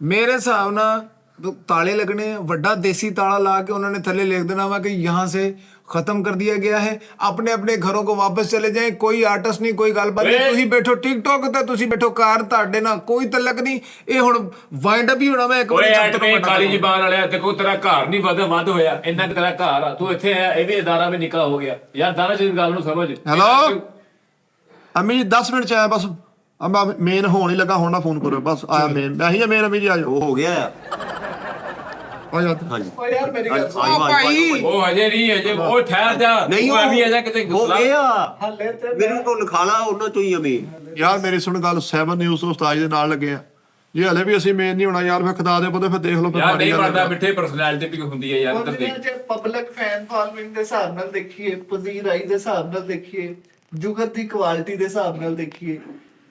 मेरे हिसाब ना तो ताले लगने वड्डा देसी ताला ला के उन्होंने थले लिख देना वा कि यहाँ से खत्म कर दिया गया है, अपने अपने घरों को वापस चले जाएं, कोई आर्टिस्ट नहीं, कोई गलबात नहीं, ਤੁਸੀਂ ਬੈਠੋ ਟਿਕਟੌਕ ਤੇ ਤੁਸੀਂ ਬੈਠੋ ਕਾਰ, ਤੁਹਾਡੇ ਨਾਲ ਕੋਈ ਤਲਕ ਨਹੀਂ। ਇਹ ਹੁਣ ਵਾਈਂਡ ਅਪ ਹੀ ਹੋਣਾ। ਮੈਂ ਇੱਕ ਵਾਰੀ ਐਟਮੇ ਕਾਲੀ ਜ਼ਬਾਨ ਵਾਲਿਆ ਦੇਖੋ ਤੇਰਾ ਘਰ ਨਹੀਂ ਵੱਧ ਹੋਇਆ, ਇੰਨਾ ਕਿ ਤੇਰਾ ਘਰ ਆ, ਤੂੰ ਇੱਥੇ ਆਇਆ, ਇਹ ਵੀ ਅਦਾਰਾ ਵਿੱਚ ਨਿਕਾ ਹੋ ਗਿਆ ਯਾਰ। ਦਾਰਾ ਜੀ ਗੱਲ ਨੂੰ ਸਮਝ। ਹੈਲੋ ਅਮੀ ਜੀ 10 ਮਿੰਟ ਚ ਆਇਆ ਬਸ। ਮੈਂ ਮੇਨ ਹੋਣ ਹੀ ਲੱਗਾ, ਹੁਣ ਨਾ ਫੋਨ ਕਰੋ ਬਸ। ਆਇਆ ਮੇਨ, ਮੈਂ ਹੀ ਮੇਨ ਅਮੀ ਜੀ। ਆ ਜਾਓ, ਹੋ ਗਿਆ ਆ। ਆ ਜਾ। ਹਾਂਜੀ ਓ ਯਾਰ ਮੇਰੀ ਗੱਲ ਸੁਣ ਭਾਈ। ਉਹ ਹਜੇ ਨਹੀਂ, ਹਜੇ ਉਹ ਠਹਿਰ ਜਾ। ਨਹੀਂ ਉਹ ਵੀ ਅਜੇ ਕਿਤੇ ਹੋ ਗਿਆ ਹੱਲੇ ਤੇ ਮੇਰੇ ਕੋਲ ਲਿਖਾ ਲਾ ਉਹਨਾਂ ਚੋਂ ਹੀ ਅਮੀ। ਯਾਰ ਮੇਰੀ ਸੁਣ ਗੱਲ, 7 ਨਿਊਜ਼ ਤੋਂ ਉਸਤਾਦ ਦੇ ਨਾਲ ਲੱਗੇ ਆ। ਜੇ ਹਲੇ ਵੀ ਅਸੀਂ ਮੇਨ ਨਹੀਂ ਹੋਣਾ ਯਾਰ, ਫਿਰ ਖੁਦਾ ਦੇ ਪਤਾ, ਫਿਰ ਦੇਖ ਲਓ। ਯਾਰ ਨਹੀਂ ਬਣਦਾ, ਮਿੱਠੇ ਪਰਸਨੈਲਿਟੀ ਵੀ ਹੁੰਦੀ ਹੈ ਯਾਰ। ਜੇ ਪਬਲਿਕ ਫੈਨ ਫਾਲੋਇੰਗ ਦੇ ਹਿਸਾਬ ਨਾਲ ਦੇਖੀਏ, ਪਜ਼ੀਰ ਆਈ ਦੇ ਹਿਸਾਬ ਨਾਲ ਦੇਖੀਏ, ਜੁਗਤ ਦੀ ਕੁਆਲਿਟੀ ਦੇ ਹਿਸਾਬ ਨਾਲ ਦੇਖੀਏ,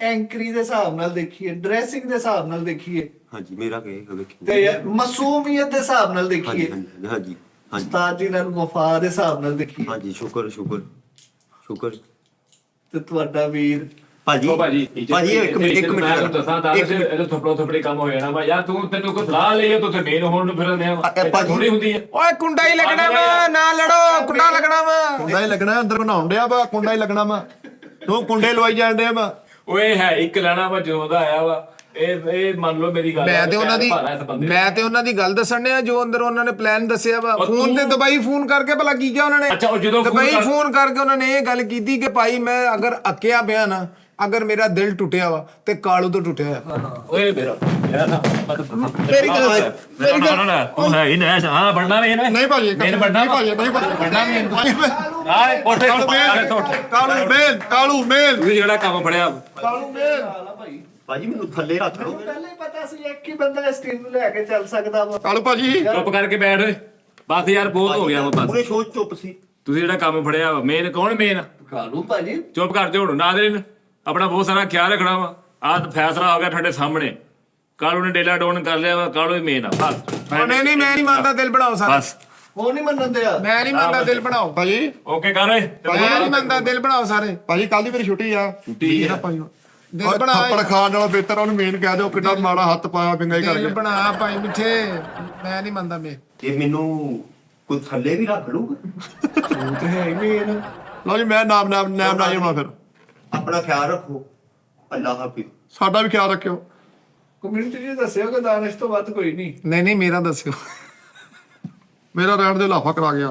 ਐਂਕਰੀ ਦੇ ਹਿਸਾਬ ਨਾਲ ਦੇਖੀਏ, ਡਰੈਸਿੰਗ ਦੇ ਹਿਸਾਬ ਨਾਲ ਦੇਖੀਏ, ਹਾਂਜੀ ਮੇਰਾ ਕੀ ਵੇਖੀ ਤੇ ਮਾਸੂਮੀਅਤ ਦੇ ਹਿਸਾਬ ਨਾਲ ਦੇਖੀਏ, ਹਾਂਜੀ ਹਾਂਜੀ ਉਸਤਾਦ ਜੀ ਨਾਲ ਵਫਾ ਦੇ ਹਿਸਾਬ ਨਾਲ ਦੇਖੀਏ, ਹਾਂਜੀ ਸ਼ੁਕਰ ਤੇ ਤੁਹਾਡਾ ਵੀਰ ਭਾਜੀ ਇੱਕ ਮਿੰਟ ਦੱਸਾਂ ਤਾਂ ਇਹਨੂੰ ਥੋਪੜੇ ਕੰਮ ਹੋ ਜਾਣਾ ਵਾ ਯਾਰ। ਤੈਨੂੰ ਕੋਈ ਸਲਾਹ ਲਈ ਤੂੰ ਤੇ ਮੇਨ ਹੋਣ ਨੂੰ ਫਿਰਦੇ ਆ, ਥੋੜੀ ਹੁੰਦੀ ਹੈ। ਓਏ ਕੁੰਡਾ ਹੀ ਲੱਗਣਾ ਵਾ, ਨਾ ਲੜੋ, ਕੁੰਡਾ ਲੱਗਣਾ ਵਾ। ਕੁੰਡਾ ਹੀ ਲੱਗਣਾ, ਅੰਦਰ ਬਣਾਉਣ ਡਿਆ ਵਾ, ਕੁੰਡਾ ਹੀ ਲੱਗਣਾ ਵਾ। ਤੂੰ ਕੁੰਡੇ ਲਵਾਈ ਜਾਣ ਡਿਆ ਵਾ। ਓਏ ਹੈ ਇੱਕ ਲੈਣਾ ਵਾ ਜਦੋਂ ਦਾ ਆਇਆ ਵਾ। ਇਹ ਮੰਨ ਲਓ ਮੇਰੀ ਗੱਲ। ਮੈਂ ਤੇ ਉਹਨਾਂ ਦੀ ਗੱਲ ਦੱਸਣ ਡਿਆ ਜੋ ਅੰਦਰ ਉਹਨਾਂ ਨੇ ਪਲਾਨ ਦੱਸਿਆ ਵਾ। ਫੋਨ ਤੇ ਦੁਬਈ ਫੋਨ ਕਰਕੇ ਭਲਾ ਕੀ ਕਿਹਾ ਉਹਨਾਂ ਨੇ? ਅੱਛਾ, ਉਹ ਜਦੋਂ ਦੁਬਈ ਫੋਨ ਕਰਕੇ ਉਹਨਾਂ ਨੇ ਇਹ ਗੱਲ ਕੀਤੀ ਕਿ ਭਾਈ ਮੈਂ ਅਗਰ ਅੱਕਿਆ ਪਿਆ ਨਾ, ਅਗਰ ਮੇਰਾ ਦਿਲ ਟੁੱਟਿਆ ਵਾ ਤੇ ਕਾਲੂ ਤੋਂ ਟੁੱਟਿਆ ਵਾ। ਓਏ ਮੇਰਾ ਮੇਰੀ ਗੱਲ ਤੂੰ ਹੈ ਹੀ ਨਾ ਹਾਂ ਬਣਨਾ ਵੀ ਨਹੀਂ ਭਾਜੀ, ਮੇਨ ਬਣਨਾ ਭਾਜੀ, ਨਹੀਂ ਬਣਨਾ ਵੀ। ਭਾਜੀ। ਉੱਠੇ ਕਾਲੂ ਮੇਲ ਤੁਸੀਂ ਜਿਹੜਾ ਕੰਮ ਫੜਿਆ ਕਾਲੂ ਮੇਲ। ਭਾਜੀ ਮੈਨੂੰ ਥੱਲੇ ਰੱਖ ਲਓ। ਪਹਿਲੇ ਪਤਾ ਸੀ ਇੱਕ ਹੀ ਬੰਦਾ ਇਸ ਟੀਮ ਨੂੰ ਲੈ ਕੇ ਚੱਲ ਸਕਦਾ ਵਾ। ਕਾਲੂ ਭਾਜੀ ਚੁੱਪ ਕਰਕੇ ਬੈਠ ਓਏ। ਬਸ ਯਾਰ ਬਹੁਤ ਹੋ ਗਿਆ ਵਾ ਬਸ। ਪੂਰੇ ਸ਼ੋਅ ਚੁੱਪ ਸੀ। ਤੁਸੀਂ ਜਿਹੜਾ ਕੰਮ ਫੜਿਆ ਵਾ ਮੇਨ ਕੌਣ ਮੇਨ? ਕਾਲੂ ਭਾਜੀ ਚੁੱਪ ਕਰ ਜਾ ਹੁਣ ਨਾ ਦੇ। ਆਪਣਾ ਬਹੁਤ ਸਾਰਾ ਖਿਆਲ ਰੱਖਣਾ ਵਾ। ਆਹ ਫੈਸਲਾ ਹੋ ਗਿਆ ਤੁਹਾਡੇ ਸਾਹਮਣੇ। ਕਾਲੂ ਨੇ ਡੇਲਾ ਡਾਊਨ ਕਰ ਲਿਆ ਵਾ, ਕਾਲੂ ਹੀ ਮੇਨ ਆ ਬਸ। ਨਹੀਂ ਮੈਂ ਨਹੀਂ ਮੰਨਦਾ, ਦਿਲ ਬਣਾਓ ਸਾਰਾ। ਬਸ ਉਹ ਨਹੀਂ ਮੰਨਣ ਦਿਆ। ਮੈਂ ਨਹੀਂ ਮੰਨਦਾ, ਦਿਲ ਬਣਾਓ ਭਾਜੀ। ਓਕੇ ਕਰ ਓਏ। ਮੈਂ ਨਹੀਂ ਮੰਨਦਾ, ਦਿਲ ਬਣਾਓ ਸਾਰੇ। ਭਾਜੀ ਕੱਲ ਦੀ ਮੇਰੀ ਛੁੱਟੀ ਆ। ਛੁੱਟੀ ਆ ਭਾਜੀ ਦਿਲ ਬਣਾ, ਥੱਪੜ ਖਾਣ ਵਾਲਾ ਬਿਹਤਰ ਉਹਨੂੰ ਮੇਨ ਕਹਿ ਦਿਓ, ਕਿੱਡਾ ਮਾੜਾ ਹੱਥ ਪਾਇਆ ਪਿੰਗਾ ਹੀ ਦਿਲ ਕਰਕੇ। ਬਣਾ ਭਾਈ ਮਿੱਠੇ। ਮੈਂ ਨਹੀਂ ਮੰਨਦਾ। ਮੈਂ ਇਹ ਮੈਨੂੰ ਕੋਈ ਥੱਲੇ ਵੀ ਰੱਖ ਲੂਗਾ। ਤੂੰ ਤੇ ਹੈ ਹੀ ਮੇਨ। ਲਓ ਜੀ, ਮੈਂ ਨਾਮ ਨਾ ਹੋਣਾ। ਫਿਰ ਆਪਣਾ ਖਿਆਲ ਰੱਖੋ। ਅੱਲਾ ਹਾਫਿਜ਼। ਸਾਡਾ ਵੀ ਖਿਆਲ ਰੱਖਿਓ। ਕਮਿਊਨਿਟੀ ਜੀ ਦੱਸਿਓ ਕਿ ਦਾਨਿਸ਼ ਤੋਂ ਵੱਧ ਕੋਈ ਨਹੀਂ। ਨਹੀਂ ਮੇਰਾ ਦੱਸਿਓ। ਮੇਰਾ ਰਹਿਣ ਦੇ ਲਾਫਾ ਕਰਾ ਗਿਆ।